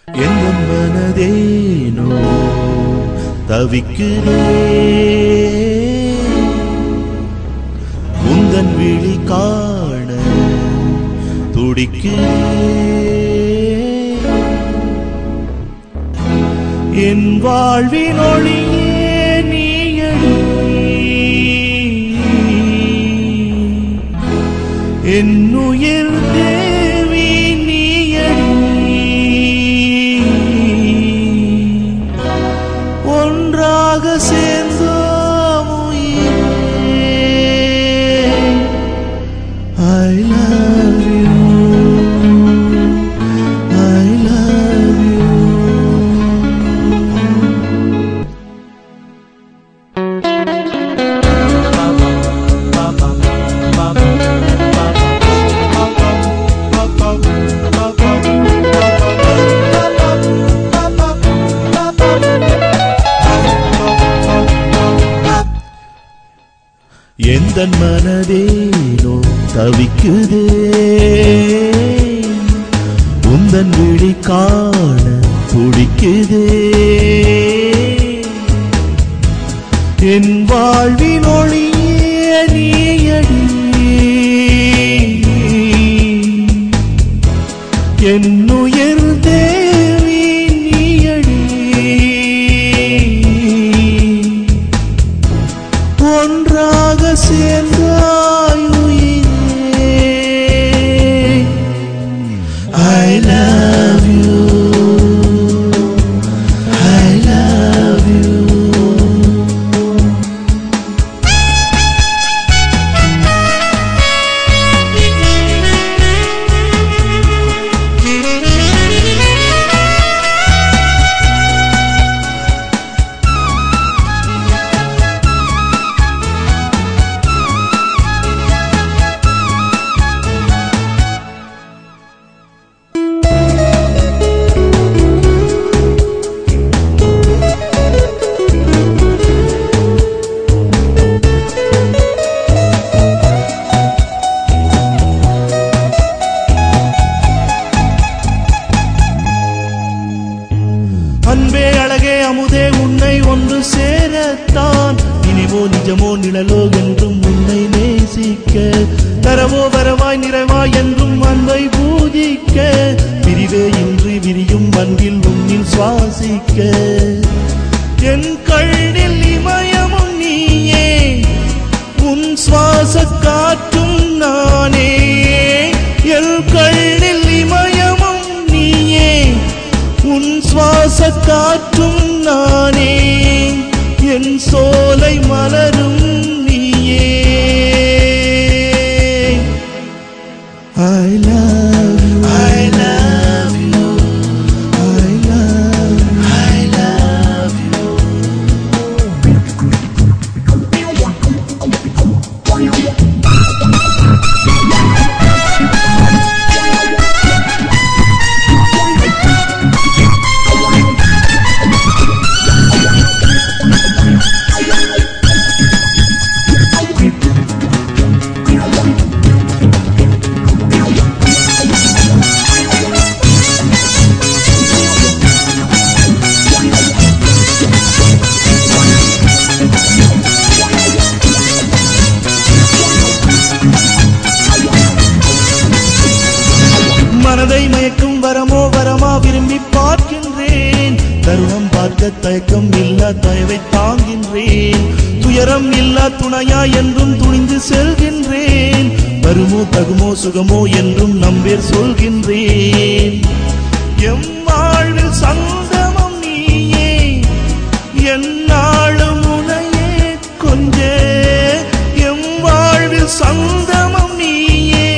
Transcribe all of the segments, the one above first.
என் மனதேனோ தவிக்குதே உந்தன் விழி காண துடிக்குதே என் வாழ்வின் ஒளியே நீயடி என் உயிர் தேவி நீயடி ஒன்றாக சேர்ந்தோம் உயிரே I love you I love you எந்தன் மனதேனோ தவிக்குதே உந்தன் விழி காண துடிக்குதே என் வாழ்வின் ஒளியே நீயடி என் உயிர் தேவி நீயடி ஒன்றாக சேர்ந்தாய் உயிரே I love you I love you அன்பே அழகே அமுதே உன்னை ஒன்று சேரத்தான் இனிவோ நிஜமோ நிழலோ என்றும் உன்னை நேசிக்க தரவோ வரவாய் நிறைவாய் என்றும் அன்பை பூஜிக்க பிரிவே இன்றி விரியும் அன்பில் உன்னில் சுவாசிக்க என் கண்ணில் இமயமும் நீயே உன் சுவாச காற்றும் நானே என் கண்ணில் இமயமும் நீயே உன் சுவாச காற்றும் நானே என் சோலை மலரும் நீயே I love you I love you I love you I love you மனதை மயக்கும் வரமோ வரமா விரும்பி பார்க்கின்றேன் தருணம் பார்க்க தயக்கம் இல்லா தயவை தாங்கின்றேன் துயரம் இல்லா துணையா என்றும் துணிந்து செல்கின்றேன் வருமோ தகுமோ சுகமோ என்றும் நம்பேர் சொல்கின்றேன் எம் வாழ்வில் சந்தமம் நீயே என்னாலும் உனையே கொஞ்சே எம் வாழ்வில் சந்தமம் நீயே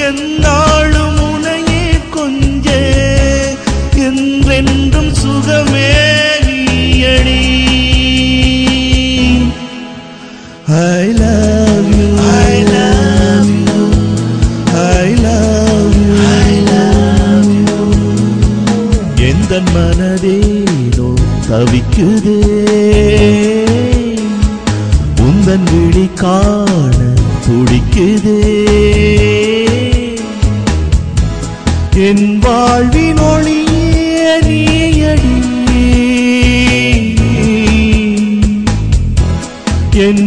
என்னாலும் கொஞ்சே என்றென்றும் சுகமே நீயடி I love you I love you I love you I love you எந்தன் மனதேனோ தவிக்குதே உந்தன் விழி காண துடிக்குதே என் வாழ்வின் ஒளியே நீயடி என்